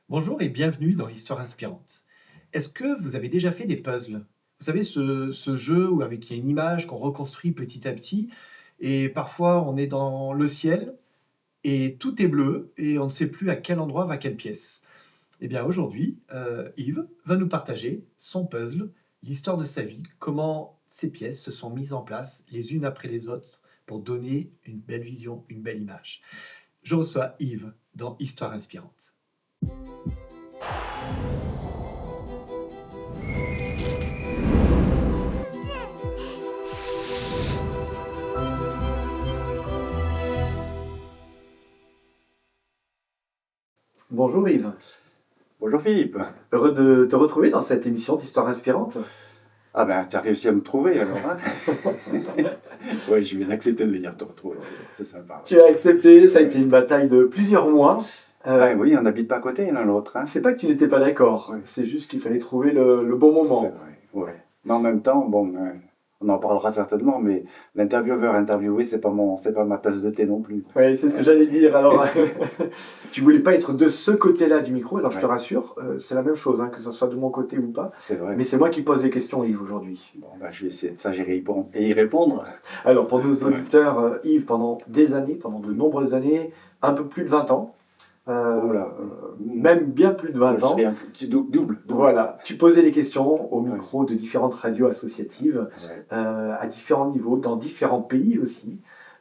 Bonjour et bienvenue dans Histoire inspirante. Est-ce que vous avez déjà fait des puzzles? Vous savez, ce jeu où avec il y a une image qu'on reconstruit petit à petit et parfois on est dans le ciel et tout est bleu et on ne sait plus à quel endroit va quelle pièce. Eh bien aujourd'hui, Yves va nous partager son puzzle, l'histoire de sa vie, comment ces pièces se sont mises en place les unes après les autres pour donner une belle vision, une belle image. Je reçois Yves dans Histoire inspirante. Bonjour Yves. Bonjour Philippe. Heureux de te retrouver dans cette émission d'Histoire inspirante. Ah ben, tu as réussi à me trouver alors, hein. Oui, je viens d'accepter de venir te retrouver, c'est sympa. Tu as accepté, ça a été une bataille de plusieurs mois. Ah oui, on n'habite pas à côté l'un l'autre, hein. C'est pas que tu n'étais pas d'accord, c'est juste qu'il fallait trouver le bon C'est moment. vrai, ouais. Mais en même temps, bon, on en parlera certainement, mais l'intervieweur interviewé, c'est pas ma tasse de thé non plus. Oui, c'est ce que j'allais dire. Alors, tu voulais pas être de ce côté-là du micro, alors je te Ouais. rassure, c'est la même chose, hein, que ce soit de mon côté ou pas. C'est vrai. Mais c'est moi qui pose les questions, Yves, aujourd'hui. Bon, ben, je vais essayer de ça, y répondre. Alors, pour nos auditeurs, Yves, pendant des années, pendant de nombreuses années, un peu plus de 20 ans, Oh là, même bien plus de 20 je ans. dirais un petit double. Voilà, tu posais les questions au Ouais. micro de différentes radios associatives, Ouais. à différents niveaux, dans différents pays aussi.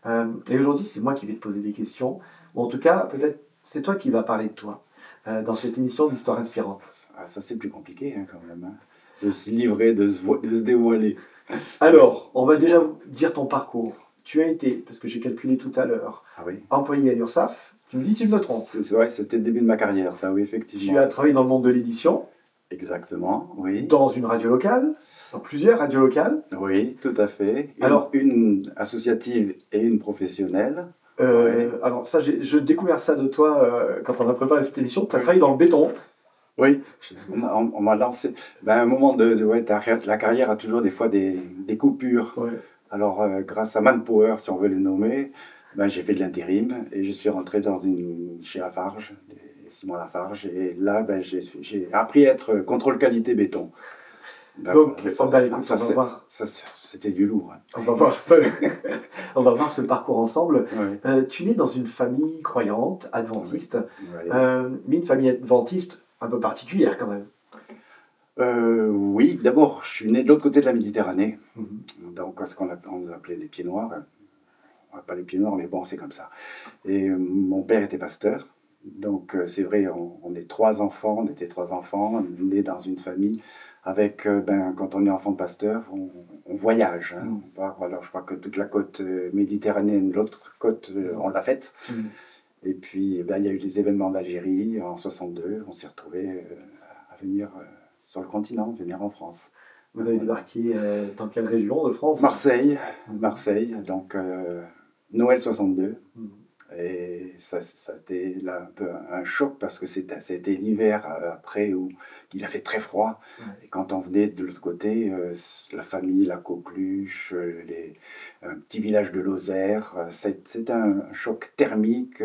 Et aujourd'hui, c'est moi qui vais te poser des questions. Ou en tout cas, peut-être c'est toi qui vas parler de toi dans cette émission d'Histoire inspirante. Ça, c'est plus compliqué hein, quand même, hein, de se livrer, de se dévoiler. Alors, on va déjà dire ton parcours. Tu as été, parce que j'ai calculé tout à l'heure, Ah oui. employé à l'URSSAF. Tu me dis si je me trompe. C'est vrai, c'était le début de ma carrière, ça, oui, effectivement. Tu as travaillé dans le monde de l'édition, Exactement, oui. dans une radio locale, dans plusieurs radios locales. Oui, tout à fait. Alors- Une associative et une professionnelle. Alors ça, j'ai découvert ça de toi quand on a préparé cette émission. Tu as travaillé dans le béton. Oui, on m'a lancé. Ben, à un moment ouais, la carrière a toujours des fois des coupures. Ouais. Alors, grâce à Manpower, si on veut les nommer, ben, j'ai fait de l'intérim et je suis rentré chez Lafarge, Simon Lafarge. Et là, ben, j'ai appris à être contrôle qualité béton. Ben, Donc, voilà, écoute, on va voir. c'était du lourd, hein. On va voir on va voir ce parcours ensemble. Ouais. Tu nais dans une famille croyante, adventiste, Ouais. mais une famille adventiste un peu particulière quand même. Oui, d'abord, je suis né de l'autre côté de la Méditerranée, Mhm. donc on appelait les pieds noirs. Pas les pieds noirs, mais bon, c'est comme ça. Et mon père était pasteur, donc c'est vrai, on est trois enfants, on était trois enfants, nés dans une famille. Avec, quand on est enfant de pasteur, on voyage, hein. On part, alors je crois que toute la côte méditerranéenne, l'autre côte, on l'a faite. Mhm. Et puis, il y a eu les événements d'Algérie en 62. On s'est retrouvés à venir sur le continent, venir en France. Vous avez débarqué dans quelle région de France? Marseille, Mhm. Marseille, donc Noël 62. Mhm. Et ça a été là un peu un choc parce que c'était l'hiver après où il a fait très froid. Ouais. Et quand on venait de l'autre côté, la famille, la coqueluche, un petit village de Lozère, c'est un choc thermique,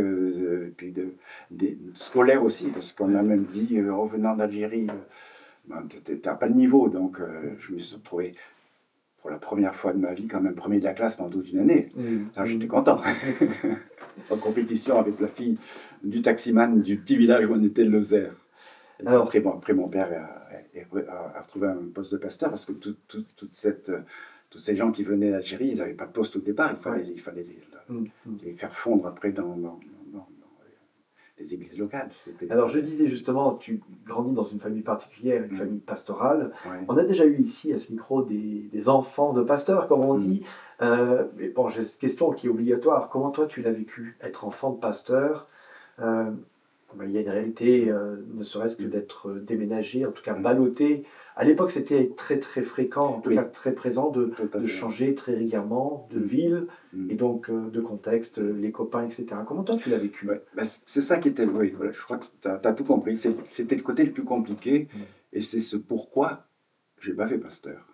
puis scolaire aussi, parce qu'on a même dit, en venant d'Algérie, tu n'as pas le niveau. Donc je me suis retrouvé pour la première fois de ma vie, quand même premier de la classe pendant toute une année. Là, j'étais content. En compétition avec la fille du taximan du petit village où on était, de Lozère. Alors- Après, mon père a retrouvé un poste de pasteur parce que tous ces gens qui venaient d'Algérie, ils n'avaient pas de poste au départ. Il fallait les faire fondre après dans les églises locales. Alors je disais justement, tu grandis dans une famille particulière, une famille pastorale. Ouais. On a déjà eu ici à ce micro des enfants de pasteurs, comme on dit. Mais bon, j'ai cette question qui est obligatoire. Comment toi tu l'as vécu, être enfant de pasteur? Il y a une réalité, ne serait-ce que d'être déménagé, en tout cas ballotté. À l'époque, c'était très très fréquent, en tout Oui. cas très présent, Tout à de fait. changer très régulièrement de ville et donc de contexte, les copains, etc. Comment toi tu l'as vécu? Ouais, c'est ça qui était. Oui, voilà, je crois que tu as tout compris. C'était le côté le plus compliqué et c'est ce pourquoi je n'ai pas fait pasteur.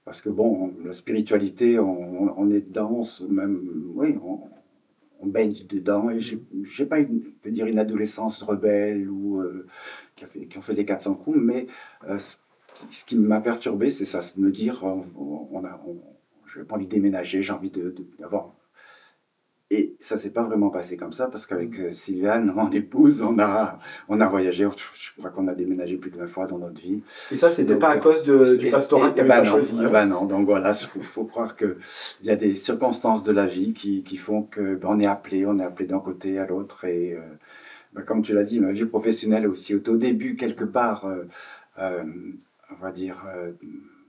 Parce que bon, la spiritualité, on est dedans, même, oui, on baigne dedans. Et j'ai pas une, je veux dire, une adolescence rebelle ou qui ont fait des 400 coups, mais ce qui m'a perturbé, c'est ça, c'est de me dire, je n'ai pas envie de déménager, j'ai envie d'avoir. Et ça s'est pas vraiment passé comme ça, parce qu'avec Sylviane, mon épouse, on a voyagé, je crois qu'on a déménagé plus de 20 fois dans notre vie. Et ça, c'était Donc, pas à cause du pastorat que tu n'avais pas choisi. Ben non, donc voilà, il faut croire qu'il y a des circonstances de la vie qui font que on est appelé d'un côté à l'autre. Et ben, comme tu l'as dit, ma vie professionnelle aussi, au début, quelque part, euh, on va dire,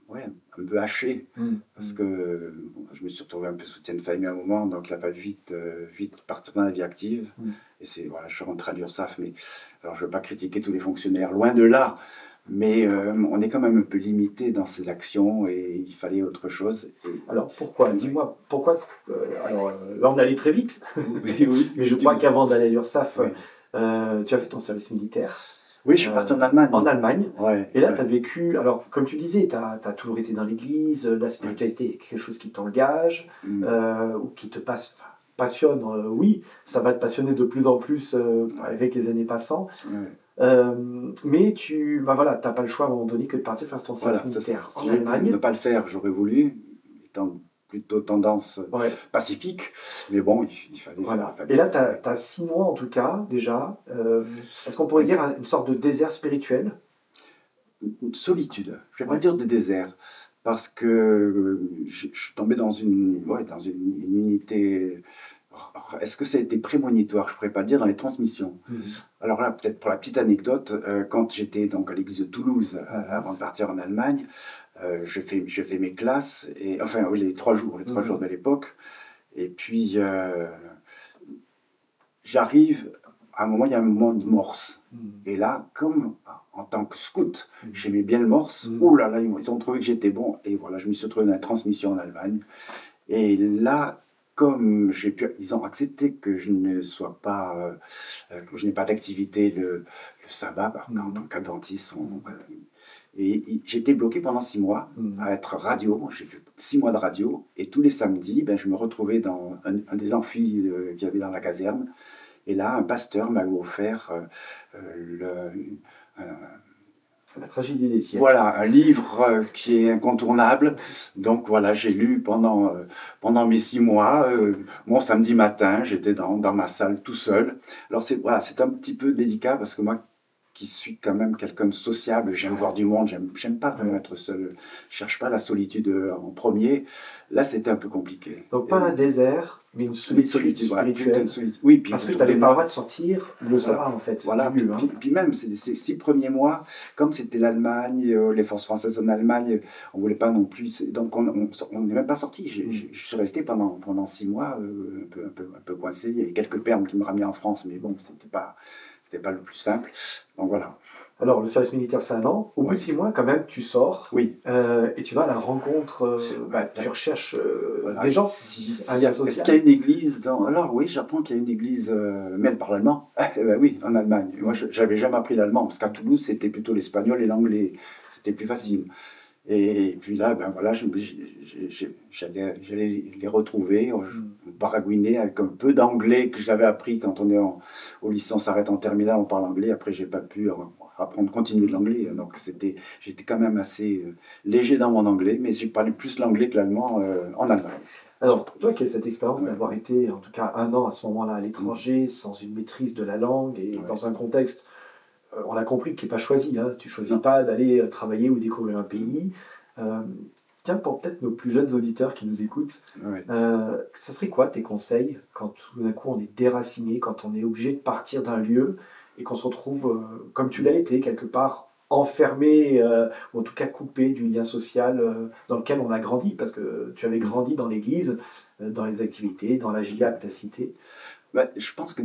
ouais, un peu haché, parce que je me suis retrouvé un peu soutien de famille à un moment, donc il a fallu vite partir dans la vie active. Et voilà, je suis rentré à l'URSSAF, mais alors je ne veux pas critiquer tous les fonctionnaires, loin de là, mais on est quand même un peu limité dans ses actions et il fallait autre chose. Alors pourquoi? Dis-moi, pourquoi alors là, on allait très vite, oui, mais je crois qu'avant d'aller à l'URSSAF, tu as fait ton service militaire. Oui, je suis parti en Allemagne. En Allemagne. Ouais, et là, tu as vécu, alors comme tu disais, tu as toujours été dans l'église, la spiritualité est quelque chose qui t'engage, ou qui te passionne, oui, ça va te passionner de plus en plus avec les années passant. Mais tu n'as pas le choix à un moment donné que de partir faire ton service militaire en Allemagne. Ne pas le faire, j'aurais voulu, étant plutôt tendance pacifique, mais bon, il fallait faire. Fallait et là, tu as 6 mois en tout cas, déjà. Est-ce qu'on pourrait dire une sorte de désert spirituel? Une solitude, je ne vais pas dire de désert, parce que je suis tombé dans une unité. Est-ce que ça a été prémonitoire? Je ne pourrais pas le dire, dans les transmissions. Alors là, peut-être pour la petite anecdote, quand j'étais donc à l'église de Toulouse, avant de partir en Allemagne, je fais mes classes, et, enfin les 3 jours de l'époque, et puis j'arrive, à un moment, il y a un moment de morse. Et là, comme en tant que scout, j'aimais bien le morse, oh là là, ils ont trouvé que j'étais bon, et voilà, je me suis retrouvé dans la transmission en Allemagne. Et là, comme ils ont accepté que je ne sois pas, que je n'ai pas d'activité le sabbat, en tant qu'adventiste, et j'étais bloqué pendant 6 mois à être radio. J'ai fait 6 mois de radio, et tous les samedis, je me retrouvais dans un des amphis qu'il y avait dans la caserne. Et là, un pasteur m'avait offert la tragédie des siècles. Voilà, un livre qui est incontournable. Donc voilà, j'ai lu pendant mes 6 mois, mon samedi matin, j'étais dans ma salle tout seul. Alors c'est un petit peu délicat, parce que moi, qui suis quand même quelqu'un de sociable, j'aime voir du monde, j'aime pas vraiment être seul, je cherche pas la solitude en premier. Là, c'était un peu compliqué. Donc pas un désert, mais une solitude spirituelle. Oui, puis parce que tu n'avais pas le droit de sortir le sabbat, en fait. Voilà, puis même ces 6 premiers mois, comme c'était l'Allemagne, les forces françaises en Allemagne, on voulait pas non plus, donc on n'est même pas sorti. Je suis resté pendant 6 mois, un peu coincé. Il y avait quelques permes qui me ramenaient en France, mais bon, c'était pas le plus simple. Donc voilà. Alors, le service militaire, c'est 1 an. Au bout de 6 mois, quand même, tu sors. Oui. Et tu vas à la rencontre. Tu recherches des gens. Est-ce qu'il y a une église Alors oui, j'apprends qu'il y a une église, mais elle parle allemand. Oui, en Allemagne. Moi, je n'avais jamais appris l'allemand, parce qu'à Toulouse, c'était plutôt l'espagnol et l'anglais. C'était plus facile. Et puis là, j'allais les retrouver. On baragouinait avec un peu d'anglais que j'avais appris quand on est au lycée, on s'arrête en terminale, on parle anglais. Après, j'ai pas pu continuer de l'anglais. Donc j'étais quand même assez léger dans mon anglais, mais j'ai parlé plus l'anglais que l'allemand en Allemagne. Alors, toi qui as cette expérience d'avoir été, en tout cas 1 an à ce moment-là à l'étranger, sans une maîtrise de la langue et dans un contexte, on a compris, qui n'est pas choisi. Hein. Tu ne choisis pas d'aller travailler ou découvrir un pays. Tiens, pour peut-être nos plus jeunes auditeurs qui nous écoutent, ça serait quoi tes conseils quand tout d'un coup on est déraciné, quand on est obligé de partir d'un lieu et qu'on se retrouve, comme tu l'as été, quelque part enfermé, ou en tout cas coupé du lien social dans lequel on a grandi, parce que tu avais grandi dans l'église, dans les activités, dans la GIA que tu as cité. Je pense que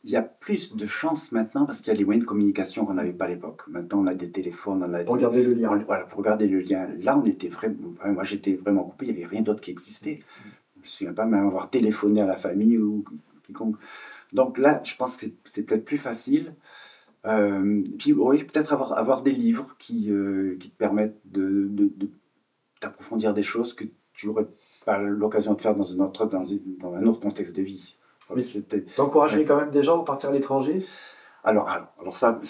il y a plus de chances maintenant, parce qu'il y a les moyens de communication qu'on n'avait pas à l'époque. Maintenant, on a des téléphones, pour regarder le lien. Pour regarder le lien. Là, moi, j'étais vraiment coupé. Il n'y avait rien d'autre qui existait. Je ne me souviens pas même avoir téléphoné à la famille ou quiconque. Donc là, je pense que c'est peut-être plus facile. Puis oui, peut-être avoir des livres qui te permettent d'approfondir des choses que tu n'aurais pas l'occasion de faire dans un autre contexte de vie. Mais C'était, t'encouragerais ouais. quand même des gens à partir à l'étranger? Alors ça,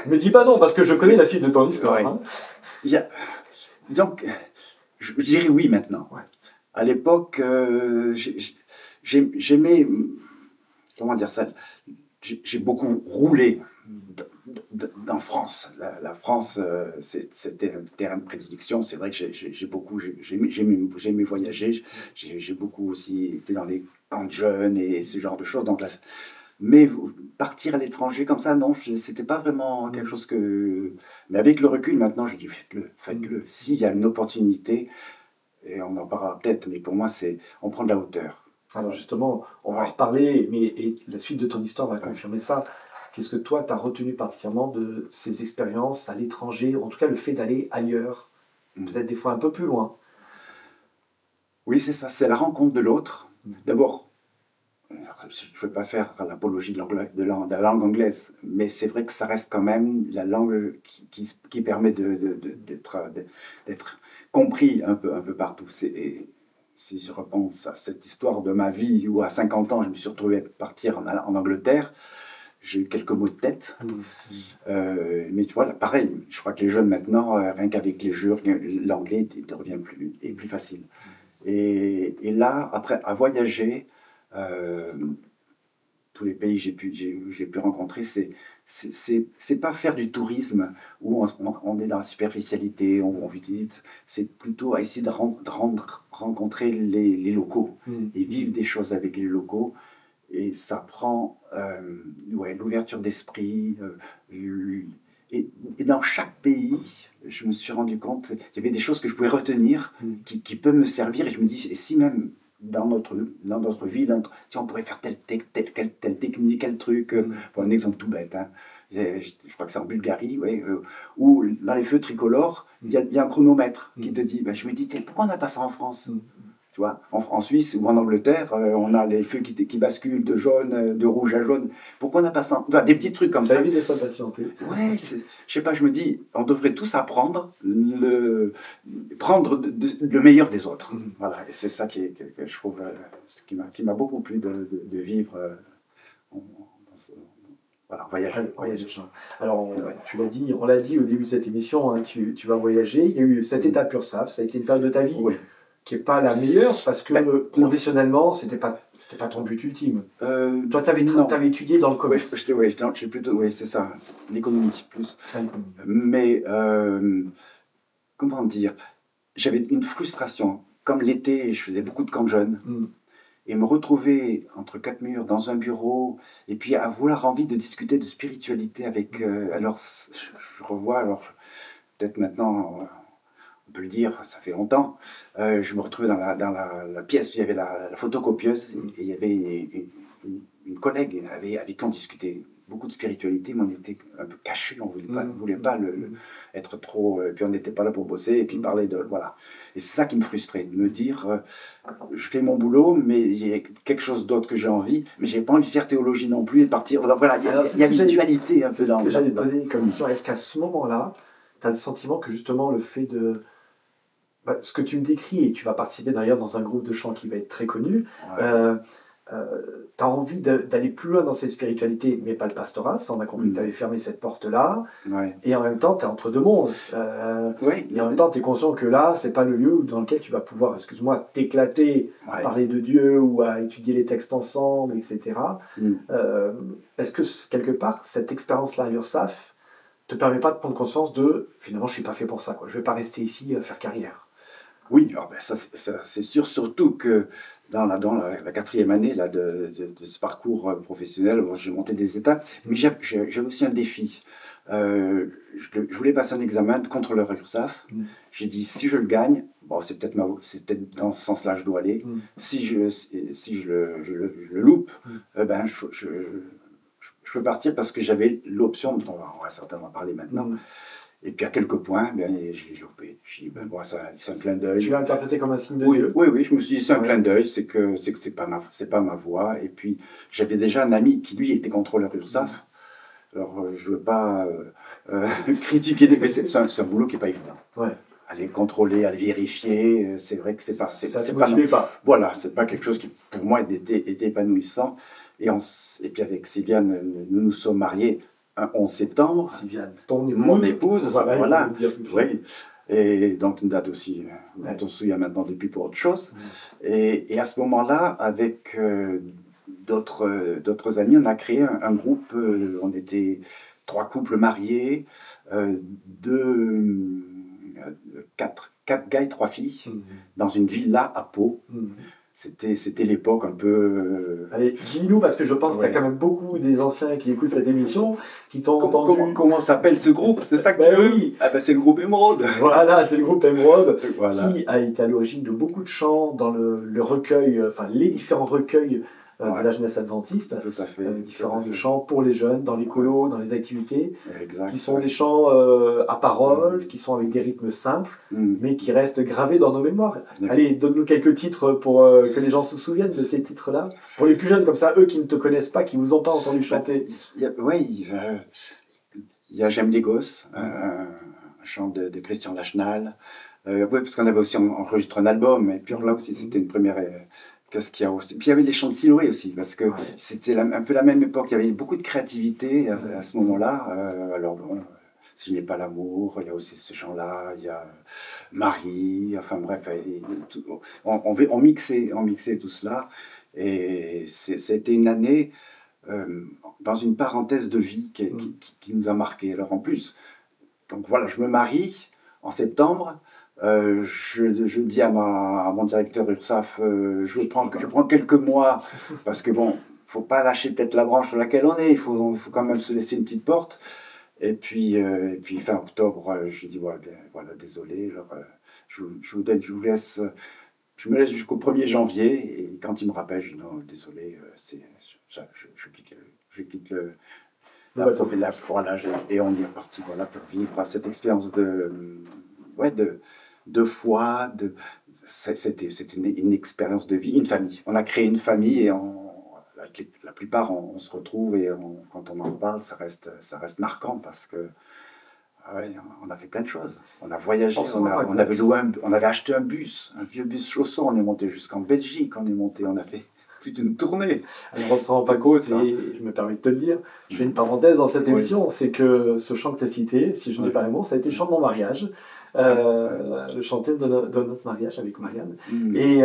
Me dis pas non, parce que je connais la suite de ton histoire. ouais. Hein. Il y a, donc, je dirais oui maintenant. Ouais. À l'époque, j'aimais, comment dire ça, j'ai beaucoup roulé en France. La France, c'était un terrain de prédilection. C'est vrai que j'ai beaucoup, j'aimais voyager. J'ai beaucoup aussi été dans les camps de jeunes et ce genre de choses. Donc là, mais partir à l'étranger comme ça, non, c'était pas vraiment quelque chose que. Mais avec le recul maintenant, je dis faites-le, faites-le. S'il y a une opportunité, et on en parlera peut-être, mais pour moi, c'est on prend de la hauteur. Alors justement, on va en Ouais. reparler, mais et la suite de ton histoire va Ouais. confirmer ça. Qu'est-ce que toi, tu as retenu particulièrement de ces expériences à l'étranger, en tout cas le fait d'aller ailleurs, Mm. peut-être des fois un peu plus loin? Oui, c'est ça, c'est la rencontre de l'autre. D'abord, je ne veux pas faire l'apologie de la langue anglaise, mais c'est vrai que ça reste quand même la langue qui permet d'être compris un peu partout. Et si je repense à cette histoire de ma vie où à 50 ans je me suis retrouvé à partir en Angleterre, j'ai eu quelques mots de tête. Mais tu vois, là, pareil, je crois que les jeunes maintenant, rien qu'avec les jeux, l'anglais devient plus facile. Et là, après, à voyager, euh, tous les pays que j'ai pu rencontrer, c'est pas faire du tourisme où on est dans la superficialité, on visite, c'est plutôt essayer rencontrer les locaux et vivre des choses avec les locaux. Et ça prend ouais, l'ouverture d'esprit. Et dans chaque pays, je me suis rendu compte, il y avait des choses que je pouvais retenir, qui peuvent me servir. Et je me dis, et si même dans notre vie, si on pourrait faire telle technique, quel truc, pour un exemple tout bête, hein, je crois que c'est en Bulgarie, ouais, où dans les feux tricolores, il y a un chronomètre qui te dit, ben, je me dis, tiens, pourquoi on n'a pas ça en France? Tu vois, en Suisse ou en Angleterre, on a les feux qui basculent de jaune, de rouge à jaune. Pourquoi on n'a pas ça? Enfin, des petits trucs comme Ça ça. évite de s'impatienter. Ouais, je sais pas, je me dis, on devrait tous apprendre prendre le meilleur des autres. Voilà, et c'est ça que je trouve, qui m'a beaucoup plu de vivre voilà, voyager. Alors, Ouais. tu l'as dit, on l'a dit au début de cette émission, hein, tu vas voyager. Il y a eu cette étape URSAF, ça a été une période de ta vie Oui. qui n'est pas la meilleure parce que Ben, professionnellement, c'était pas ton but ultime. Toi, tu non. avais étudié dans le Oui, commerce. oui, c'est ça, c'est l'économie plus. Ah, Mais comment dire, j'avais une frustration. Comme l'été, je faisais beaucoup de camps de jeunes. Et me retrouver entre quatre murs dans un bureau, et puis avoir envie de discuter de spiritualité avec. Alors, je revois, alors peut-être maintenant, on peut le dire, ça fait longtemps, je me retrouvais dans la pièce où il y avait la photocopieuse, et il y avait une collègue avec qui on discutait beaucoup de spiritualité, mais on était un peu cachés, on ne voulait pas être trop. Et puis on n'était pas là pour bosser, et puis parler de. Voilà. Et c'est ça qui me frustrait, de me dire je fais mon boulot, mais il y a quelque chose d'autre que j'ai envie, mais j'ai pas envie de faire théologie non plus et de partir. Donc voilà, il y a une dualité un peu dans. C'est ce que j'allais te poser comme question. Est-ce qu'à ce moment-là, tu as le sentiment que justement le fait de. Ce que tu me décris, et tu vas participer d'ailleurs dans un groupe de chant qui va être très connu, Ouais. tu as envie d'aller plus loin dans cette spiritualité, mais pas le pastorat, ça on a compris que tu avais fermé cette porte-là, Ouais. et en même temps tu es entre deux mondes. Oui. Et en même temps tu es conscient que là, c'est pas le lieu dans lequel tu vas pouvoir, excuse-moi, t'éclater à parler de Dieu ou à étudier les textes ensemble, etc. Est-ce que quelque part, cette expérience-là à l'URSSAF te permet pas de prendre conscience de finalement je suis pas fait pour ça, quoi. Je vais pas rester ici faire carrière? Oui, alors ben ça, c'est sûr, surtout que dans la quatrième année là, de ce parcours professionnel, bon, j'ai monté des étapes, mais j'ai aussi un défi. Je voulais passer un examen de contrôleur URSSAF. J'ai dit, si je le gagne, bon, c'est peut-être dans ce sens-là que je dois aller. Si je le loupe, ben, je peux partir parce que j'avais l'option, dont on va certainement parler maintenant. Et puis à quelques points, ben, je l'ai loupé. Je dis, ben, bon, c'est un clin d'œil. Tu l'as interprété comme un signe de Oui, Dieu? oui, je me suis dit, c'est un clin d'œil, c'est que c'est pas ma voie. Et puis, j'avais déjà un ami qui, lui, était contrôleur URSSAF. Alors, je ne veux pas critiquer mais c'est un boulot qui n'est pas évident. Ouais. à les contrôler, à les vérifier. C'est vrai que Ça ne te c'est pas, motivait pas. voilà, c'est pas quelque chose qui, pour moi, était épanouissant. Et puis avec Sylviane, nous sommes mariés un 11 septembre. Sylviane, ton Mon épouse. épouse, Voilà, il faut voilà. le dire tout de suite. Oui. Et donc une date aussi Ouais. dont on se souvient maintenant depuis pour autre chose. Et à ce moment-là, avec d'autres amis, on a créé un groupe. On était 3 couples mariés, quatre gars et 3 filles, Mhm. dans une villa à Pau. Mhm. C'était l'époque un peu. Allez, dis-nous, parce que je pense qu'il y a Ouais. quand même beaucoup des anciens qui écoutent cette émission, qui t'ont entendu. Comment s'appelle ce groupe? C'est ça que Ben tu veux? oui. Ah ben c'est le groupe Émeraude. Voilà, c'est le groupe Emeraude, Voilà. qui a été à l'origine de beaucoup de chants dans le recueil, enfin les différents recueils de Ouais. la jeunesse adventiste, Tout à fait. différents Tout à fait. chants pour les jeunes, dans les colos, dans les activités, Exact. qui sont des chants à parole, qui sont avec des rythmes simples, Mm. mais qui restent gravés dans nos mémoires. Ouais. Allez, donne-nous quelques titres pour que les gens se souviennent de ces titres-là. Pour les plus jeunes, comme ça, eux qui ne te connaissent pas, qui vous ont pas entendu chanter. Il y a J'aime les gosses, un chant de Christian Lachenal. Oui, parce qu'on avait aussi enregistré un album, et puis là aussi c'était une première. Qu'est-ce qu'il y a aussi? Puis il y avait les chants de Siloé aussi, parce que c'était un peu la même époque. Il y avait beaucoup de créativité à ce moment-là. Alors bon, Si je n'ai pas l'amour, il y a aussi ce chant-là, il y a Marie, enfin bref, on mixait tout cela. Et c'était une année dans une parenthèse de vie qui nous a marqué. Alors en plus, donc voilà, je me marie en septembre. Je dis à mon directeur URSAF, je prends quelques mois, parce que bon, faut pas lâcher peut-être la branche sur laquelle on est, il faut quand même se laisser une petite porte. Et puis fin octobre, je dis voilà, désolé, alors, je vous laisse, je me laisse jusqu'au 1er janvier, et quand il me rappelle, je dis non, désolé, je quitte voilà, et on est reparti voilà, pour vivre cette expérience de foi, c'était une expérience de vie, une famille. On a créé une famille et la plupart on se retrouve et quand on en parle, ça reste marquant parce que on a fait plein de choses. On a voyagé, on avait acheté un vieux bus chausson, on est monté jusqu'en Belgique, on a fait toute une tournée. Alors on s'en rend pas compte, et je me permets de te le dire, je fais une parenthèse dans cette émission, c'est que ce chant que tu as cité, si je n'ai pas les mots, ça a été le chant de mon mariage, le chanté de notre mariage avec Marianne. Et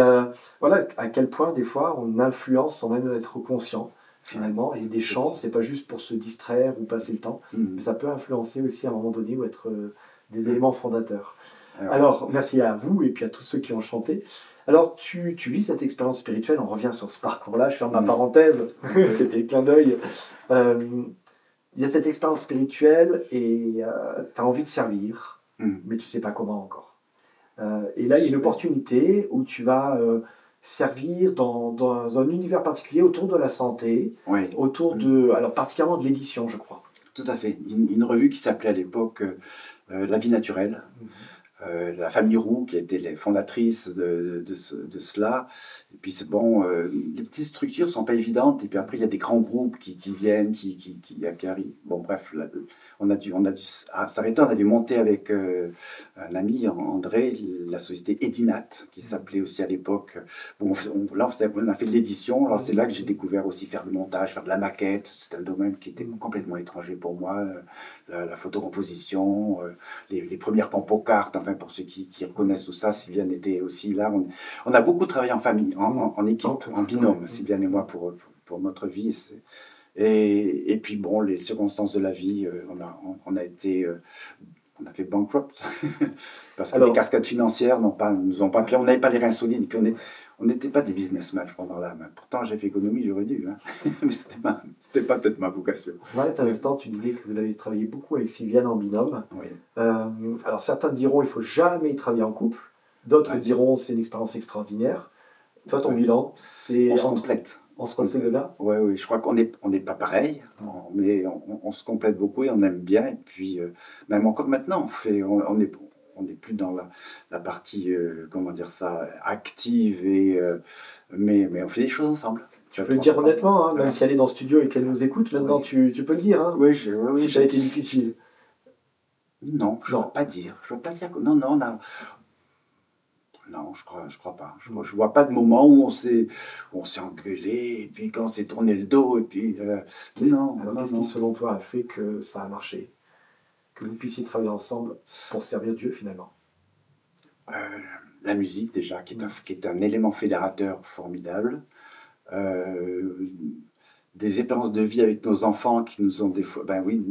voilà à quel point des fois on influence sans même être conscient finalement, et des chants, c'est pas juste pour se distraire ou passer le temps, mais ça peut influencer aussi à un moment donné ou être des éléments fondateurs. Alors merci à vous et puis à tous ceux qui ont chanté. Alors, tu vis cette expérience spirituelle, on revient sur ce parcours-là, je ferme ma parenthèse, c'était le clin d'œil. Il y a cette expérience spirituelle et tu as envie de servir, mais tu ne sais pas comment encore. Et là, il y a une opportunité où tu vas servir dans un univers particulier autour de la santé, autour alors particulièrement de l'édition, je crois. Tout à fait. Une revue qui s'appelait à l'époque La Vie Naturelle. La famille Roux, qui a été les fondatrices de cela. Et puis c'est bon, les petites structures sont pas évidentes. Et puis après, il y a des grands groupes qui viennent, qui arrivent. Bon, bref, là, on a dû s'arrêter. On avait monté avec un ami, André, la société Edinat, qui s'appelait aussi à l'époque. Bon, là, on a fait de l'édition. Alors c'est là que j'ai découvert aussi faire du montage, faire de la maquette. C'était un domaine qui était complètement étranger pour moi. La photocomposition, les premières compocartes, enfin pour ceux qui reconnaissent tout ça, Sylviane était aussi là. On a beaucoup travaillé en famille, en équipe, en binôme, Sylviane et moi pour notre vie. Et puis bon, les circonstances de la vie, on a fait bankrupt parce que les cascades financières nous ont pas pris. On n'avait pas les reins solides. Et puis on n'était pas des businessmen, je crois, dans l'âme. Pourtant, j'ai fait économie, j'aurais dû. Mais c'était pas peut-être ma vocation. Ouais, à l'instant, tu disais que vous avez travaillé beaucoup avec Sylviane en binôme. Oui. Alors, certains diront il ne faut jamais travailler en couple. D'autres diront c'est une expérience extraordinaire. Toi, ton bilan, c'est... On se complète. On se complète de là. Oui, je crois qu'on n'est pas pareil, mais on se complète beaucoup et on aime bien. Et puis, même encore maintenant, on n'est plus dans la partie, comment dire ça, active, mais on fait des choses ensemble. Tu peux le dire honnêtement, même si elle est dans le studio et qu'elle nous écoute, maintenant tu peux le dire. Oui, si ça a été difficile. Non, je ne Non. peux pas dire. Je peux pas dire que non, non, non, je crois pas. Je vois pas de moment où on s'est engueulé, et puis quand on s'est tourné le dos, et puis non, Alors, non, qu'est-ce qui, non. selon toi, a fait que ça a marché? Que vous puissiez travailler ensemble pour servir Dieu, finalement? Euh, la musique déjà, Mm. qui est un élément fédérateur formidable. Euh, des expériences de vie avec nos enfants qui nous ont des fois, ben oui,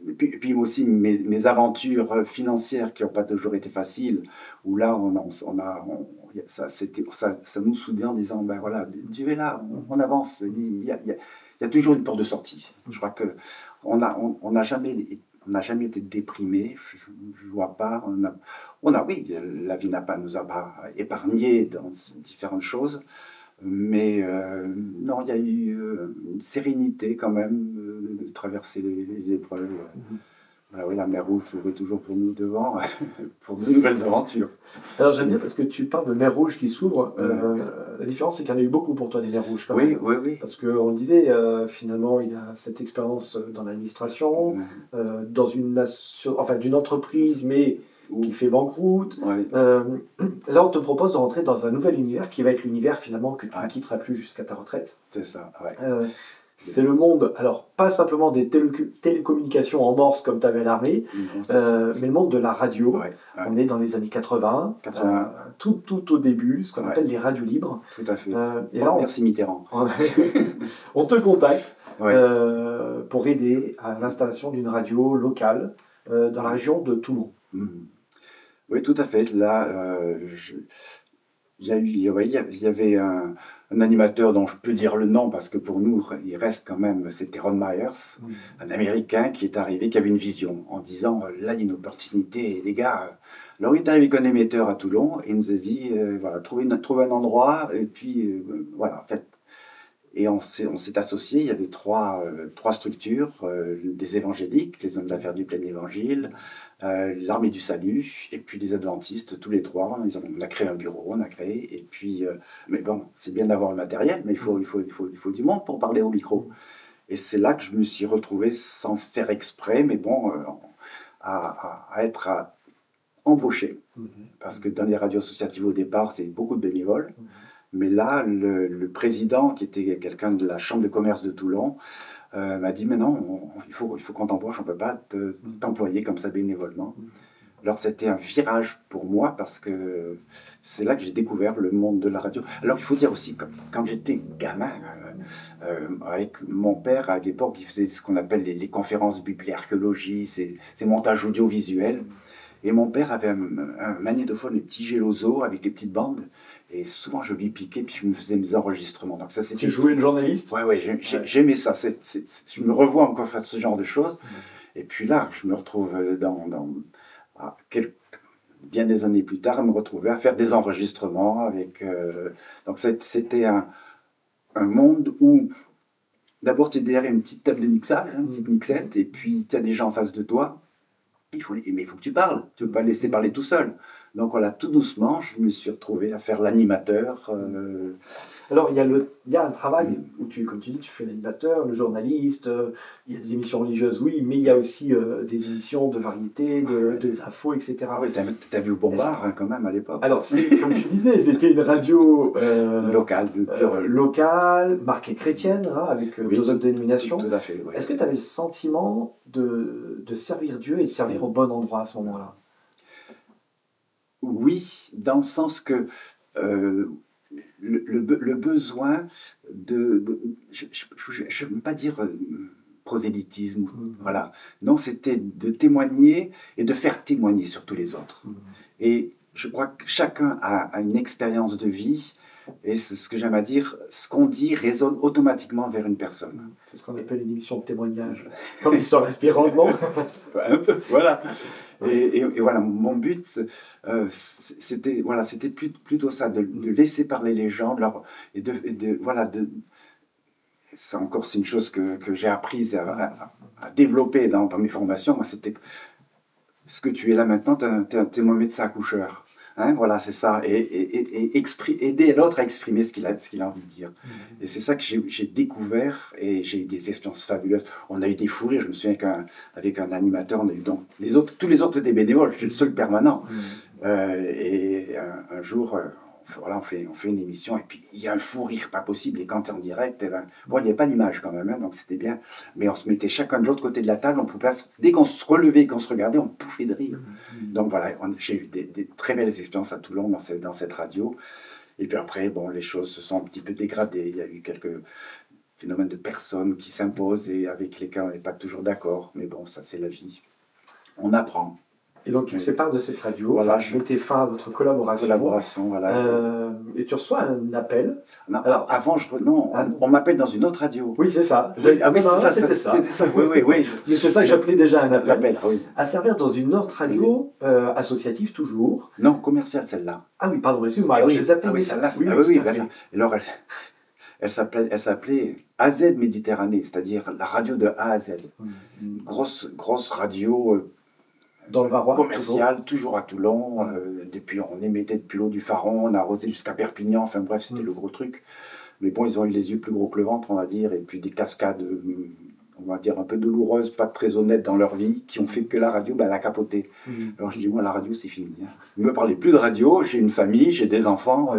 et puis aussi mes aventures financières qui n'ont pas toujours été faciles, où là ça nous soudait en disant, ben voilà, Dieu est là, on avance, il y a toujours une porte de sortie. Je crois que on n'a jamais, on n'a jamais été déprimé, je vois pas, oui, la vie nous a pas épargné dans différentes choses, mais non, il y a eu une sérénité quand même de traverser les épreuves. Mhm. Voilà, oui, la mer Rouge s'ouvre toujours pour nous devant, pour de nouvelles aventures. Alors, j'aime bien parce que tu parles de mer Rouge qui s'ouvre. Euh, La différence, c'est qu'il y en a eu beaucoup pour toi, des mers rouges, quand oui, même. oui, oui. Parce qu'on le disait, finalement, il a cette expérience dans l'administration, dans enfin, d'une entreprise, mais qui fait banqueroute. Ouais, Euh, Là, on te propose de rentrer dans un nouvel univers qui va être l'univers, finalement, que tu ne ouais, quitteras plus jusqu'à ta retraite. c'est ça, ouais. Euh, c'est le monde, alors pas simplement des télécommunications en morse comme tu avais à l'armée, Non, mais le monde de la radio. ouais, ouais. On est dans les années 80, 80, tout au début, ce qu'on ouais, appelle les radios libres. tout à fait. Et Bon, là, merci Mitterrand. on te contacte Ouais, pour aider à l'installation d'une radio locale dans la région de Toulon. mhm. Oui, tout à fait. Là, il y a eu, ouais, il y avait un animateur dont je peux dire le nom parce que pour nous, il reste quand même, c'était Ron Myers, un Américain qui est arrivé, qui avait une vision en disant, là, il y a une opportunité, les gars. Alors, il est arrivé avec un émetteur à Toulon et il nous a dit, voilà, trouvez un endroit et puis, voilà, faites. Et on s'est associés, il y avait trois structures, des évangéliques, les hommes d'affaires du plein évangile, l'armée du salut, et puis les adventistes, tous les trois. On a créé un bureau, on a créé, et puis, mais bon, c'est bien d'avoir le matériel, mais il faut du monde pour parler au micro. Et c'est là que je me suis retrouvé sans faire exprès, mais bon, à être embauché. Parce que dans les radios associatives au départ, c'est beaucoup de bénévoles. Mais là, le président, qui était quelqu'un de la Chambre de commerce de Toulon, m'a dit, mais non, il faut qu'on t'embauche, on ne peut pas t'employer comme ça bénévolement. Alors c'était un virage pour moi parce que c'est là que j'ai découvert le monde de la radio. Alors il faut dire aussi, quand j'étais gamin, avec mon père à l'époque, il faisait ce qu'on appelle les conférences bibliarchéologie, ces montages audiovisuels. Et mon père avait un magnétophone, les petits Geloso avec les petites bandes. Et souvent, je lui piquais, puis je me faisais mes enregistrements. Donc ça, c'était... Tu jouais le journaliste? Ouais, j'aimais ça. Je me revois encore faire ce genre de choses. Et puis là, je me retrouve bien des années plus tard, à me retrouver à faire des enregistrements avec... donc c'était un monde où, d'abord, tu es derrière une petite table de mixage, une petite mixette, et puis tu as des gens en face de toi. Mais il faut que tu parles, tu ne peux pas laisser parler tout seul. Donc voilà, tout doucement, je me suis retrouvé à faire l'animateur. Alors, il y a un travail où, comme tu dis, tu fais l'animateur, le journaliste, il y a des émissions religieuses, oui, mais il y a aussi des émissions de variété, des infos, etc. Ah oui, t'as vu Bombard quand même à l'époque. Alors, comme tu disais, c'était une radio locale, marquée chrétienne, avec deux autres dénominations. Tout à fait, ouais. Est-ce que tu avais le sentiment de servir Dieu et de servir au bon endroit à ce moment-là? Oui, dans le sens que le besoin je ne veux pas dire prosélytisme, voilà. Non, c'était de témoigner et de faire témoigner surtout les autres. Et je crois que chacun a une expérience de vie, et c'est ce que j'aime à dire, ce qu'on dit résonne automatiquement vers une personne. C'est ce qu'on appelle une émission de témoignage, comme Histoire inspirante, non? Un peu, voilà. Et voilà, mon but, c'était plutôt ça, de laisser parler les gens, c'est une chose que j'ai apprise à développer dans mes formations. Moi, c'était ce que tu es là maintenant, tu es un médecin accoucheur. Hein, voilà, c'est ça. Aider l'autre à exprimer ce qu'il a envie de dire. Et c'est ça que j'ai découvert et j'ai eu des expériences fabuleuses. On a eu des fous rires. Je me souviens qu'avec un animateur, on a eu donc tous les autres étaient bénévoles. J'étais le seul permanent. Et un jour, voilà, on fait une émission et puis il y a un fou rire pas possible. Et quand c'est en direct, eh ben, bon, il n'y avait pas l'image quand même, hein, donc c'était bien. Mais on se mettait chacun de l'autre côté de la table. On pouvait dès qu'on se relevait, qu'on se regardait, on pouffait de rire. Donc voilà, j'ai eu des très belles expériences à Toulon dans cette radio. Et puis après, bon, les choses se sont un petit peu dégradées. Il y a eu quelques phénomènes de personnes qui s'imposent et avec lesquels on n'est pas toujours d'accord. Mais bon, ça c'est la vie. On apprend. Et donc tu te sépares de cette radio, voilà, je mettais fin à votre collaboration. Voilà. Et tu reçois un appel. Non, alors, avant, on m'appelle dans une autre radio. Oui, c'est ça. C'était ça. Oui. Mais c'est ça que j'appelais déjà un appel. Oui. À servir dans une autre radio, associative toujours. Non, commerciale celle-là. Ah oui, pardon, excuse-moi. Oui, celle-là. Oui. Alors, elle s'appelait AZ Méditerranée, c'est-à-dire la radio de A à Z. Une grosse radio. Dans le Varois, commercial, toujours à Toulon. Depuis, on émettait depuis l'eau du Faron, on a arrosé jusqu'à Perpignan. Enfin bref, c'était le gros truc. Mais bon, ils ont eu les yeux plus gros que le ventre, on va dire, et puis des cascades, on va dire, un peu douloureuses, pas très honnêtes dans leur vie, qui ont fait que la radio, elle a capoté. Alors je dis, moi, la radio, c'est fini. Hein. Ne me parlez plus de radio, j'ai une famille, j'ai des enfants,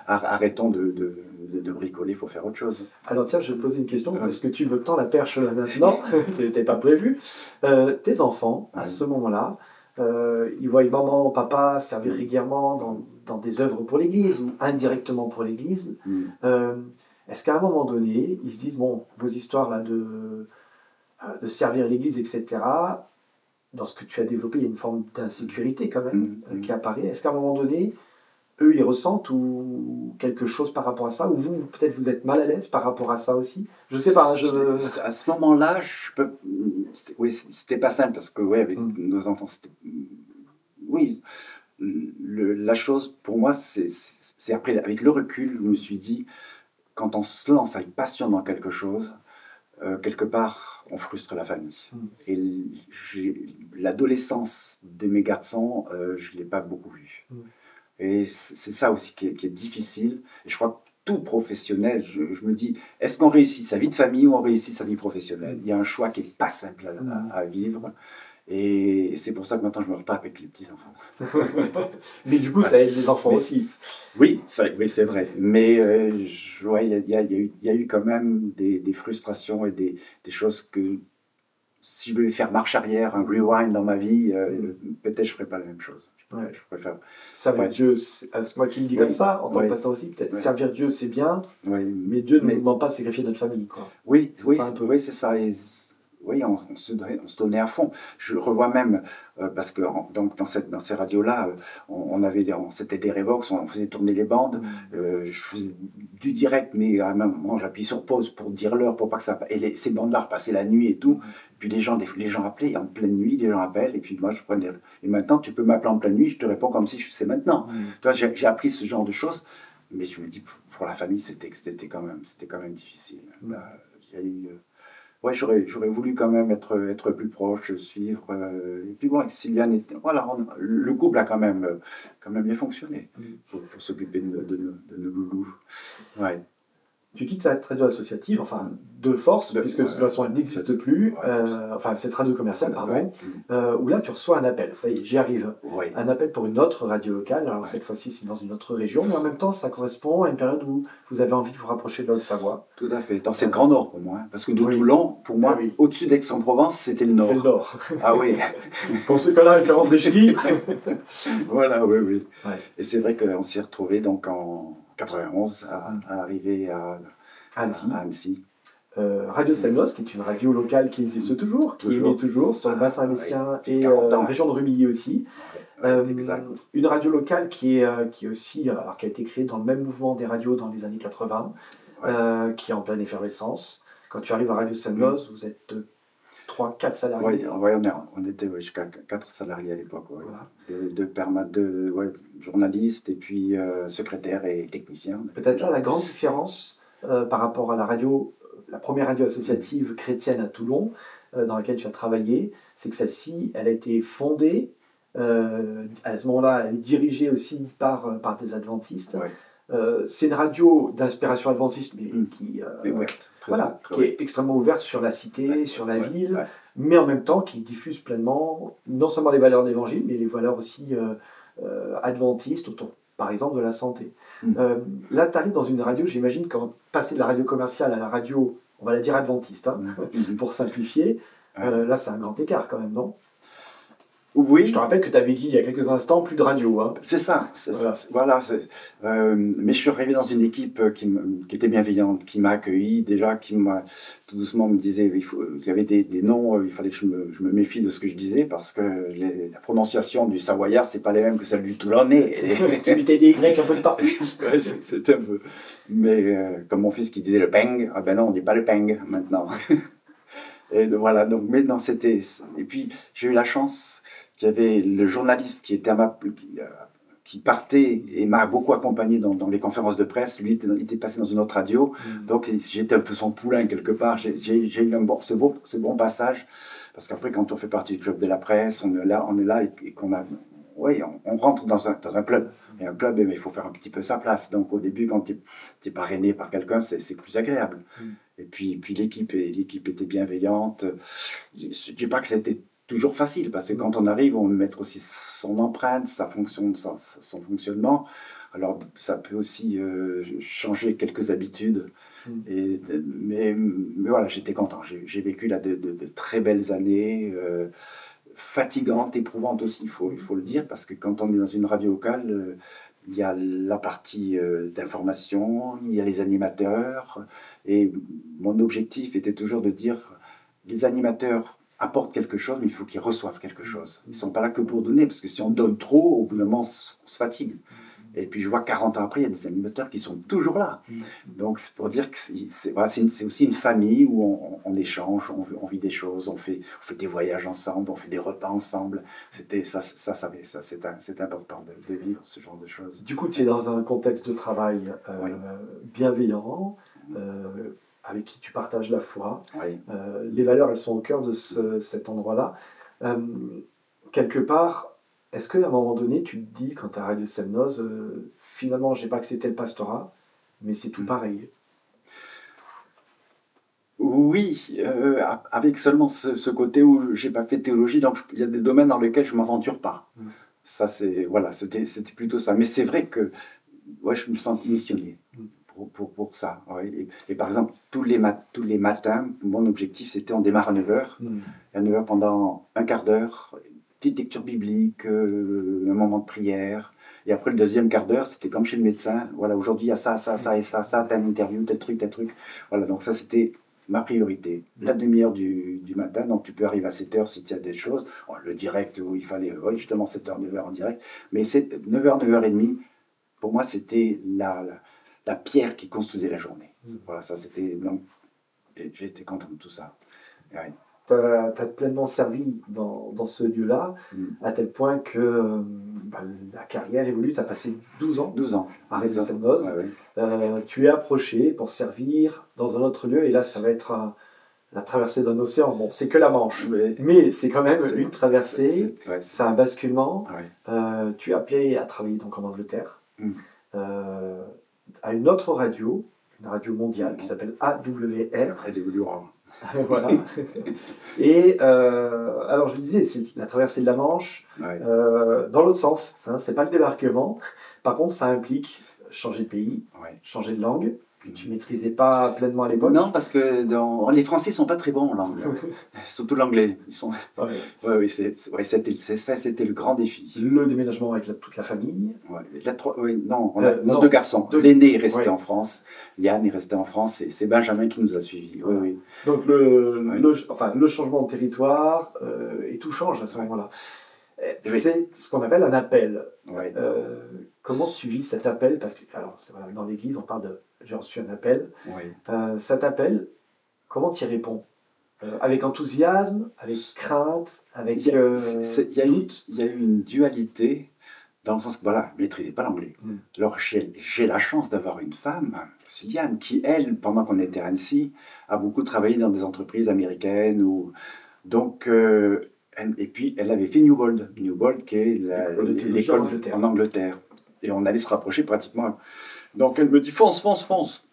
arrêtons de bricoler, il faut faire autre chose. Alors tiens, je vais te poser une question, parce que tu me tends la perche maintenant, ce n'était pas prévu. Tes enfants, à ce moment-là, ils voient maman, papa servir régulièrement dans des œuvres pour l'Église ou indirectement pour l'Église. Est-ce qu'à un moment donné, ils se disent, bon, vos histoires là de servir l'Église, etc., dans ce que tu as développé, il y a une forme d'insécurité quand même qui apparaît. Est-ce qu'à un moment donné, eux, ils ressentent ou quelque chose par rapport à ça, ou vous peut-être vous êtes mal à l'aise par rapport à ça aussi? Je sais pas. À ce moment-là, c'était pas simple parce que avec nos enfants, c'était la chose pour moi, c'est après avec le recul, je me suis dit, quand on se lance avec passion dans quelque chose, quelque part, on frustre la famille. Et l'adolescence de mes garçons, je l'ai pas beaucoup vue. Et c'est ça aussi qui est difficile. Et je crois que tout professionnel, je me dis, est-ce qu'on réussit sa vie de famille ou on réussit sa vie professionnelle? Il y a un choix qui n'est pas simple à vivre. Et c'est pour ça que maintenant je me retape avec les petits-enfants. Mais du coup, ça aide les enfants aussi. Oui, c'est vrai. Mais il y a eu quand même des frustrations et des choses que si je devais faire marche arrière, un rewind dans ma vie, peut-être je ne ferais pas la même chose. Je préfère. Servir Dieu, c'est moi qui le dis comme ça, en tant que pasteur aussi, peut-être servir Dieu c'est bien, mais Dieu ne nous demande pas de sacrifier notre famille. Quoi. Oui, c'est ça. Et, on se donnait à fond. Je revois même, parce que dans ces radios-là, c'était des Revox, on faisait tourner les bandes, je faisais du direct, mais à un moment j'appuie sur pause pour dire l'heure, pour pas que ça... Et ces bandes-là repassaient la nuit et tout. Puis les gens appelaient en pleine nuit, les gens appellent, et puis moi je prenais... Et maintenant, tu peux m'appeler en pleine nuit, je te réponds comme si c'est maintenant. Tu vois, j'ai appris ce genre de choses, mais je me dis, pour la famille, c'était quand même difficile. Là, il y a eu... j'aurais voulu quand même être plus proche, suivre. Et puis bon, Sylviane était... Voilà, le couple a quand même bien fonctionné pour s'occuper de nos loulous. Ouais. Tu quittes cette radio associative, enfin de force, puisque de toute façon elle n'existe plus, enfin cette radio commerciale, pardon, où là tu reçois un appel, ça y est, j'y arrive, un appel pour une autre radio locale, alors cette fois-ci c'est dans une autre région, mais en même temps ça correspond à une période où vous avez envie de vous rapprocher de la Haute-Savoie. Tout à fait, c'est le Grand Nord pour moi, parce que de Toulon, pour moi, au-dessus d'Aix-en-Provence, c'était le Nord. C'est le Nord. Ah oui. Pour ceux qui ont la référence des skis. Voilà, oui. Ouais. Et c'est vrai qu'on s'est retrouvés donc en 91 à arriver à Annecy. Radio Selnos, qui est une radio locale qui existe toujours, qui émet toujours sur le bassin messien et la région de Rumilly aussi. Une radio locale qui est aussi, alors qui a été créée dans le même mouvement des radios dans les années 80, qui est en pleine effervescence. Quand tu arrives à Radio Selnos, vous êtes 3-4 salariés. Oui, on était jusqu'à 4 salariés à l'époque. Voilà. Deux journalistes et puis secrétaires et techniciens. Peut-être là la grande différence par rapport à la première radio associative chrétienne à Toulon, dans laquelle tu as travaillé, c'est que celle-ci, elle a été fondée À ce moment-là, elle est dirigée aussi par des adventistes. Ouais. C'est une radio d'inspiration adventiste, mais qui, Mais ouverte. voilà, très qui est extrêmement ouverte sur la cité, Ouais, sur la ouais, ville, ouais. mais en même temps qui diffuse pleinement non seulement les valeurs d'évangile, mais les valeurs aussi adventistes autour, par exemple, de la santé. Mm. Là, tu arrives dans une radio, j'imagine, quand passer de la radio commerciale à la radio, on va la dire adventiste, hein, pour simplifier, Ouais. là, c'est un grand écart quand même, non? Oui, Je te rappelle que tu avais dit il y a quelques instants plus de radio. Hein. c'est ça. Voilà. Voilà, mais je suis arrivé dans une équipe qui était bienveillante, qui m'a accueilli, déjà, qui m'a tout doucement me disait qu'il y avait des noms, il fallait que je me méfie de ce que je disais, parce que la prononciation du savoyard, c'est pas les mêmes que celle du toulonnais. Tu mettais des Y un peu de partout. Ouais, c'était un peu. Mais comme mon fils qui disait le peng, ah ben non, on dit pas le peng maintenant. Et voilà, donc maintenant c'était. Et puis j'ai eu la chance qu'il y avait le journaliste qui était qui partait et m'a beaucoup accompagné dans les conférences de presse. Lui était passé dans une autre radio, donc j'étais un peu son poulain quelque part. J'ai eu ce bon passage, parce qu'après quand on fait partie du club de la presse, on est là et qu'on a. Oui, on rentre dans un club. Et un club, il faut faire un petit peu sa place. Donc au début, quand tu es parrainé par quelqu'un, c'est plus agréable. Et puis l'équipe était bienveillante. Je ne dis pas que c'était toujours facile, parce que quand on arrive, on veut mettre aussi son empreinte, son fonctionnement. Alors ça peut aussi changer quelques habitudes. Mais voilà, j'étais content. J'ai vécu là de très belles années. Fatigante, éprouvante aussi, il faut le dire, parce que quand on est dans une radio locale, il y a la partie d'information, il y a les animateurs, et mon objectif était toujours de dire, les animateurs apportent quelque chose, mais il faut qu'ils reçoivent quelque chose. Ils ne sont pas là que pour donner, parce que si on donne trop, au bout d'un moment, on se fatigue. Et puis je vois 40 ans après, il y a des animateurs qui sont toujours là. Donc c'est pour dire que c'est aussi une famille où on échange, on vit des choses, on fait des voyages ensemble, on fait des repas ensemble. C'est important de vivre ce genre de choses. Du coup, tu es dans un contexte de travail Oui. bienveillant, avec qui tu partages la foi. Oui. Les valeurs, elles sont au cœur de cet endroit-là. Quelque part, est-ce qu'à un moment donné, tu te dis, quand tu es à Radio Semnoz, finalement, je n'ai pas accepté le pastorat, mais c'est tout pareil? Oui, avec seulement ce côté où j'ai pas fait de théologie, donc il y a des domaines dans lesquels je m'aventure pas. Ça, c'était plutôt ça. Mais c'est vrai que ouais, je me sens missionné pour ça. Ouais. Et par exemple, tous les matins, mon objectif, c'était on démarre à 9h. À 9h, pendant un quart d'heure, petite lecture biblique, un moment de prière. Et après, le deuxième quart d'heure, c'était comme chez le médecin. Voilà, aujourd'hui, il y a ça, et ça, telle interview, tel truc. Voilà, donc ça, c'était ma priorité. La demi-heure du matin, donc tu peux arriver à 7h si tu as des choses. Bon, le direct, où il fallait, justement, 7h, 9h en direct. Mais 9h, 9h30, pour moi, c'était la pierre qui construisait la journée. Voilà, ça, c'était... Donc, j'ai été content de tout ça. Ouais. Tu as pleinement servi dans ce lieu-là, à tel point que la carrière évolue. Tu as passé 12 ans à Radio Semnoz. Tu es approché pour servir dans un autre lieu, et là, ça va être la traversée d'un océan. Bon, c'est que la Manche, mais c'est quand même une traversée. C'est un basculement. Tu es appelé à travailler donc en Angleterre, à une autre radio, une radio mondiale qui s'appelle AWR. Voilà. Et alors je le disais, c'est la traversée de la Manche dans l'autre sens. Hein, c'est pas le débarquement. Par contre, ça implique changer de pays, changer de langue que tu maîtrisais pas pleinement à l'époque. Non, parce que les Français sont pas très bons en langue, surtout l'anglais. Ils sont. C'était le grand défi. Le déménagement avec toute la famille. Nos deux garçons. L'aîné est resté en France. Yann est resté en France. C'est Benjamin qui nous a suivis. Oui. Donc le changement de territoire et tout change à ce moment-là. C'est ce qu'on appelle un appel. Comment tu vis cet appel? Parce que dans l'église, on parle de j'ai reçu un appel. Cet appel, comment tu y réponds? Avec enthousiasme, avec crainte, avec il y a eu une dualité, dans le sens que je ne maîtrisais pas l'anglais. Alors j'ai la chance d'avoir une femme, Sylviane, qui elle, pendant qu'on était à Annecy, a beaucoup travaillé dans des entreprises américaines. Donc Et puis, elle avait fait Newbold. Newbold, qui est l'école Angleterre. en Angleterre. Et on allait se rapprocher pratiquement. Donc, elle me dit, fonce, fonce, fonce.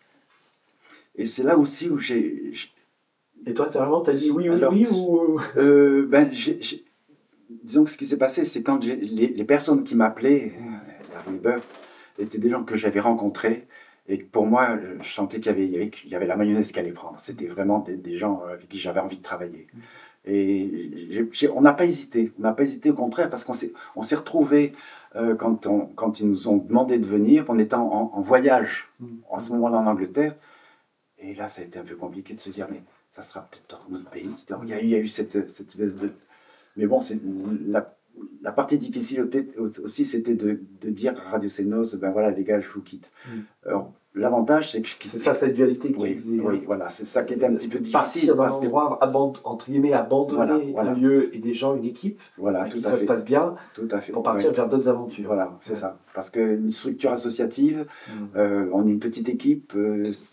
Et c'est là aussi où j'ai... Et toi, t'as dit oui, oui, Alors, oui ou... disons que ce qui s'est passé, c'est quand les personnes qui m'appelaient, Larry Bird, étaient des gens que j'avais rencontrés. Et pour moi, je sentais qu'il y avait la mayonnaise qu'elle allait prendre. C'était vraiment des gens avec qui j'avais envie de travailler. Et on n'a pas hésité. On n'a pas hésité, au contraire, parce qu'on s'est retrouvés quand ils nous ont demandé de venir. On était en voyage à ce moment-là en Angleterre. Et là, ça a été un peu compliqué de se dire, mais ça sera peut-être dans notre pays. Donc, il y a eu cette espèce de... Mais bon, la partie difficile aussi, c'était de dire à Radio Sénos, ben voilà, les gars, je vous quitte. Alors, l'avantage, c'est que... C'est ça, cette dualité que tu disais. Oui, voilà, c'est ça qui était un petit peu difficile. Partir d'un endroit, entre guillemets, abandonner voilà. un lieu et des gens, une équipe, voilà, avec qui ça se passe bien, tout à fait. pour partir vers d'autres aventures. Voilà, c'est ça. Parce qu'une structure associative, on est une petite équipe,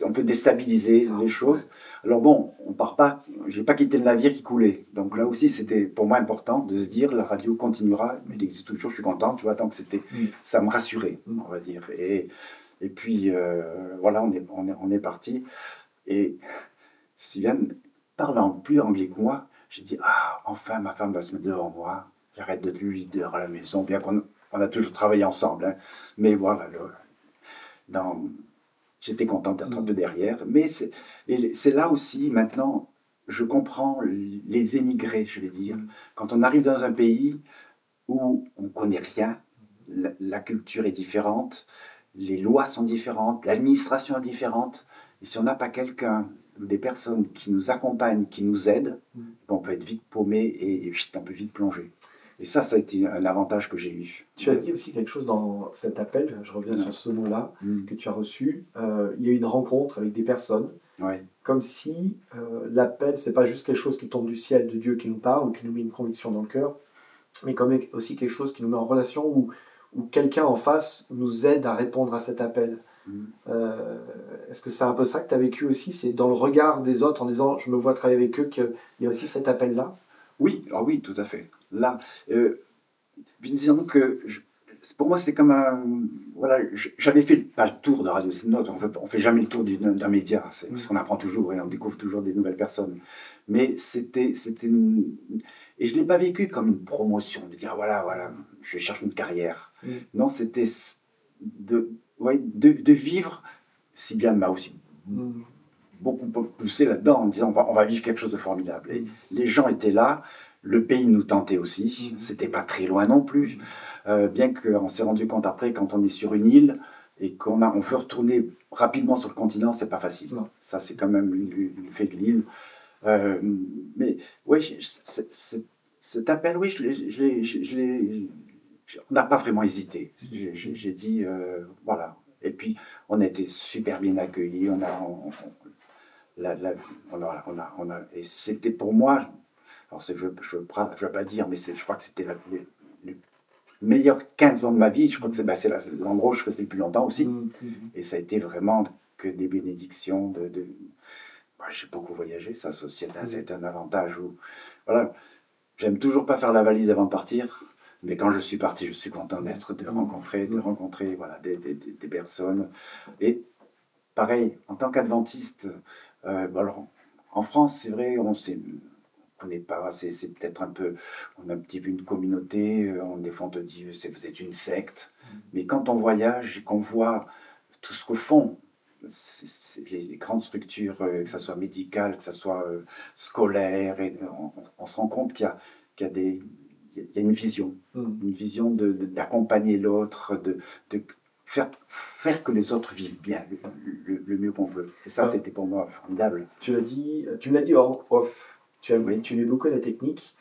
on peut déstabiliser les choses. Alors bon, on part pas, j'ai pas quitté le navire qui coulait. Donc là aussi, c'était pour moi important de se dire, la radio continuera, mais il existe toujours, je suis content, tu vois, tant que ça me rassurait, on va dire. Et puis, voilà, on est parti. Et Sylviane, parlant plus anglais que moi, j'ai dit, enfin, ma femme va se mettre devant moi. J'arrête de lui leader à la maison, bien qu'on a toujours travaillé ensemble. Hein. Mais voilà, j'étais content d'être un peu derrière. Mais c'est là aussi, maintenant, je comprends les émigrés, je vais dire. Quand on arrive dans un pays où on ne connaît rien, la culture est différente, les lois sont différentes, l'administration est différente. Et si on n'a pas quelqu'un ou des personnes qui nous accompagnent, qui nous aident, on peut être vite paumé et on peut vite plonger. Et ça a été un avantage que j'ai eu. Tu as dit aussi quelque chose dans cet appel, je reviens sur ce mot-là, que tu as reçu. Il y a eu une rencontre avec des personnes, comme si l'appel, c'est pas juste quelque chose qui tombe du ciel de Dieu qui nous parle ou qui nous met une conviction dans le cœur, mais comme aussi quelque chose qui nous met en relation où quelqu'un en face nous aide à répondre à cet appel. Est-ce que c'est un peu ça que tu as vécu aussi? C'est dans le regard des autres en disant je me vois travailler avec eux qu'il y a aussi cet appel-là? Oui, oui, tout à fait. Là, disons que pour moi c'était comme un... Voilà, j'avais fait pas le tour de Radio Sénos, on fait jamais le tour d'un média, parce qu'on apprend toujours et on découvre toujours des nouvelles personnes. Mais c'était et je ne l'ai pas vécu comme une promotion, de dire voilà, je cherche une carrière. Non, c'était de vivre. Sylviane m'a aussi beaucoup poussé là-dedans en disant on va vivre quelque chose de formidable. Et les gens étaient là, le pays nous tentait aussi, c'était pas très loin non plus. Bien qu'on s'est rendu compte après, quand on est sur une île et on veut retourner rapidement sur le continent, c'est pas facile. Ça, c'est quand même le fait de l'île. Mais oui, cet appel, oui, on n'a pas vraiment hésité. J'ai dit, voilà. Et puis, on a été super bien accueillis. Et c'était pour moi, alors je ne veux pas dire, mais je crois que c'était les meilleurs 15 ans de ma vie. Je crois que c'est l'endroit où je suis resté le plus longtemps aussi. Et ça a été vraiment que des bénédictions. J'ai beaucoup voyagé, ça c'est un avantage. Voilà, j'aime toujours pas faire la valise avant de partir, mais quand je suis parti, je suis content de rencontrer voilà, des personnes. Et pareil, en tant qu'adventiste, alors, en France, c'est vrai, on connaît pas, c'est peut-être un peu, on a un petit peu une communauté, des fois on te dit vous êtes une secte, mais quand on voyage et qu'on voit tout ce que font les grandes structures, que ce soit médicales, que ce soit scolaire, et on se rend compte qu'il y a une vision, d'accompagner l'autre, de faire que les autres vivent bien le mieux qu'on peut. Et ça, c'était pour moi formidable. Tu me l'as dit en off. Tu aimais beaucoup la technique.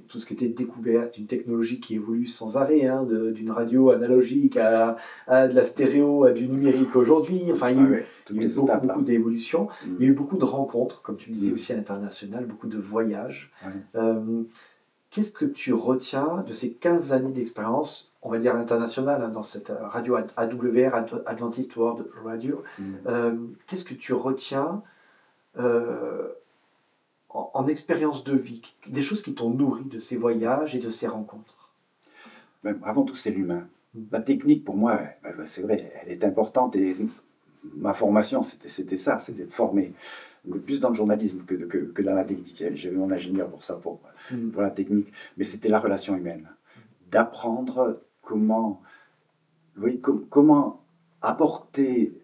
Tout ce qui était découverte, une technologie qui évolue sans arrêt, d'une radio analogique à de la stéréo, à du numérique aujourd'hui. Enfin, il y a eu beaucoup d'évolutions. Il y a eu beaucoup de rencontres, comme tu le disais aussi à l'international, beaucoup de voyages. Qu'est-ce que tu retiens de ces 15 années d'expérience, on va dire à l'international, dans cette radio AWR, Adventist World Radio? Qu'est-ce que tu retiens en expérience de vie, des choses qui t'ont nourri de ces voyages et de ces rencontres? Ben, avant tout, c'est l'humain. La technique, pour moi, c'est vrai, elle est importante. Et ma formation, c'était ça, c'était de former. Plus dans le journalisme que dans la technique. J'avais mon ingénieur pour ça, pour la technique. Mais c'était la relation humaine. D'apprendre comment, oui, comment apporter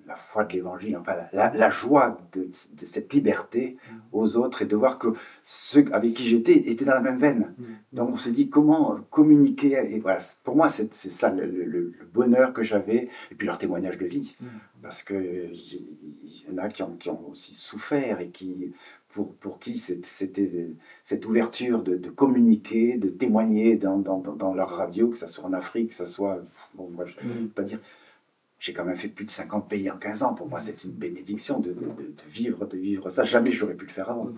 la foi de l'évangile, enfin la joie de cette liberté aux autres, et de voir que ceux avec qui j'étais étaient dans la même veine. Donc on se dit comment communiquer, et voilà, pour moi c'est ça le bonheur que j'avais, et puis leur témoignage de vie, parce que il y en a qui ont aussi souffert, et qui pour qui c'était cette ouverture de communiquer, de témoigner dans leur radio, que ce soit en Afrique, que ce soit, bon, moi je ne peux pas dire. J'ai quand même fait plus de 50 pays en 15 ans. Pour moi, c'est une bénédiction de vivre ça. Jamais j'aurais pu le faire avant.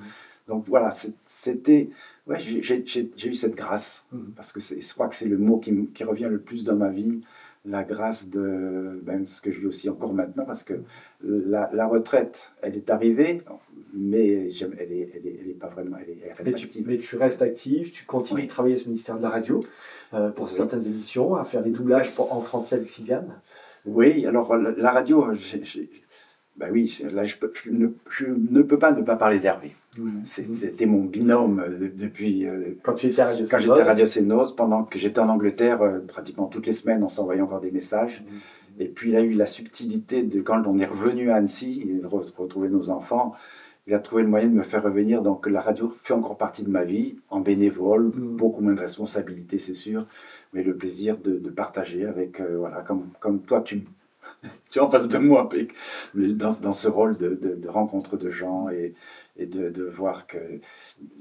Donc voilà, c'était... Ouais, j'ai eu cette grâce. Parce que je crois que c'est le mot qui revient le plus dans ma vie. La grâce de ce que je vis aussi encore maintenant. Parce que la retraite, elle est arrivée, mais elle est pas vraiment... Elle reste active. Mais tu restes actif, tu continues de travailler sur le ministère de la radio, pour certaines émissions, à faire les doublages en français avec Sylviane. Oui, alors la radio, ben oui, là je ne peux pas ne pas parler d'Hervé. C'était mon binôme depuis quand tu étais à Radio quand j'étais à Radio Sénos, pendant que j'étais en Angleterre, pratiquement toutes les semaines, on s'envoyait encore des messages. Et puis il a eu la subtilité de, quand on est revenu à Annecy, et de retrouver nos enfants, il a trouvé le moyen de me faire revenir. Donc la radio fait encore partie de ma vie, en bénévole, beaucoup moins de responsabilités, c'est sûr, mais le plaisir de partager avec, voilà, comme toi, tu es en face de moi, dans ce rôle de rencontre de gens, et de voir que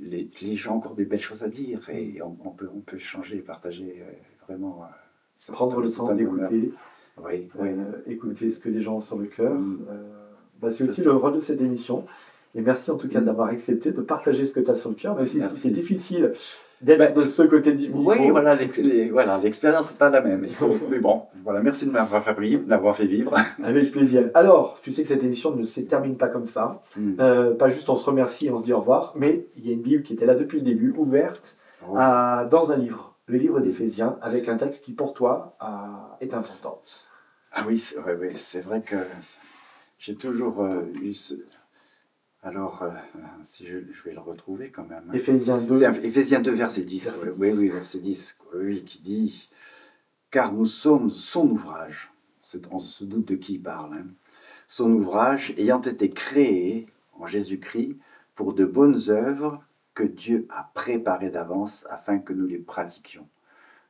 les gens ont encore des belles choses à dire, et on peut changer et partager, vraiment. Prendre le temps d'écouter, oui. Écouter ce que les gens ont sur le cœur. C'est aussi le rôle de cette émission. Et merci en tout cas d'avoir accepté de partager ce que tu as sur le cœur, même si c'est difficile d'être de ce côté du micro. Oui, voilà, l'expérience n'est pas la même. Mais bon, voilà, merci de m'avoir fait vivre. Avec plaisir. Alors, tu sais que cette émission ne se termine pas comme ça. Pas juste on se remercie et on se dit au revoir, mais il y a une Bible qui était là depuis le début, ouverte, dans un livre, le livre d'Éphésiens, avec un texte qui pour toi est important. Ah oui, c'est vrai que j'ai toujours eu ce... Alors, si je vais le retrouver quand même. Éphésiens 2. C'est Éphésiens 2, verset 10. Oui, verset 10. Oui, qui dit « Car nous sommes son ouvrage ». On se doute de qui il parle. Son ouvrage ayant été créé en Jésus-Christ pour de bonnes œuvres que Dieu a préparées d'avance afin que nous les pratiquions.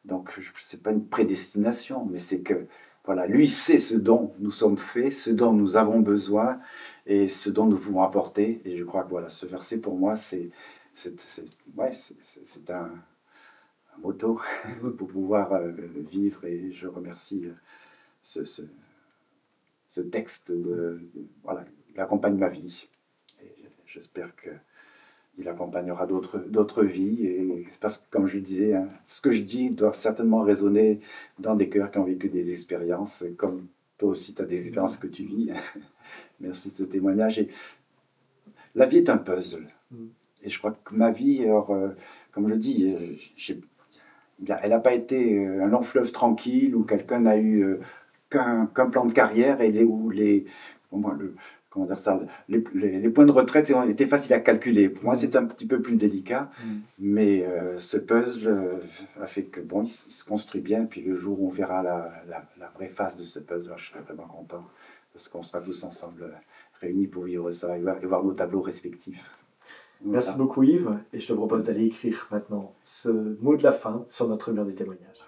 Donc, ce n'est pas une prédestination, mais c'est que voilà, lui sait ce dont nous sommes faits, ce dont nous avons besoin et ce dont nous pouvons apporter. Et je crois que voilà, ce verset pour moi, c'est un motto pour pouvoir vivre. Et je remercie ce texte. Voilà, il accompagne ma vie. Et j'espère qu'il accompagnera d'autres vies. Et parce que, comme je le disais, ce que je dis doit certainement résonner dans des cœurs qui ont vécu des expériences, comme toi aussi, tu as des expériences que tu vis. Merci de ce témoignage. Et la vie est un puzzle. Et je crois que ma vie, alors, comme je le dis, elle n'a pas été un long fleuve tranquille où quelqu'un n'a eu qu'un plan de carrière et les points de retraite étaient faciles à calculer. Pour moi, c'est un petit peu plus délicat, mais ce puzzle a fait que il se construit bien. Puis le jour où on verra la vraie face de ce puzzle, je serai vraiment content, parce qu'on sera tous ensemble réunis pour vivre ça et voir nos tableaux respectifs. Merci beaucoup Yves, et je te propose d'aller écrire maintenant ce mot de la fin sur notre mur des témoignages.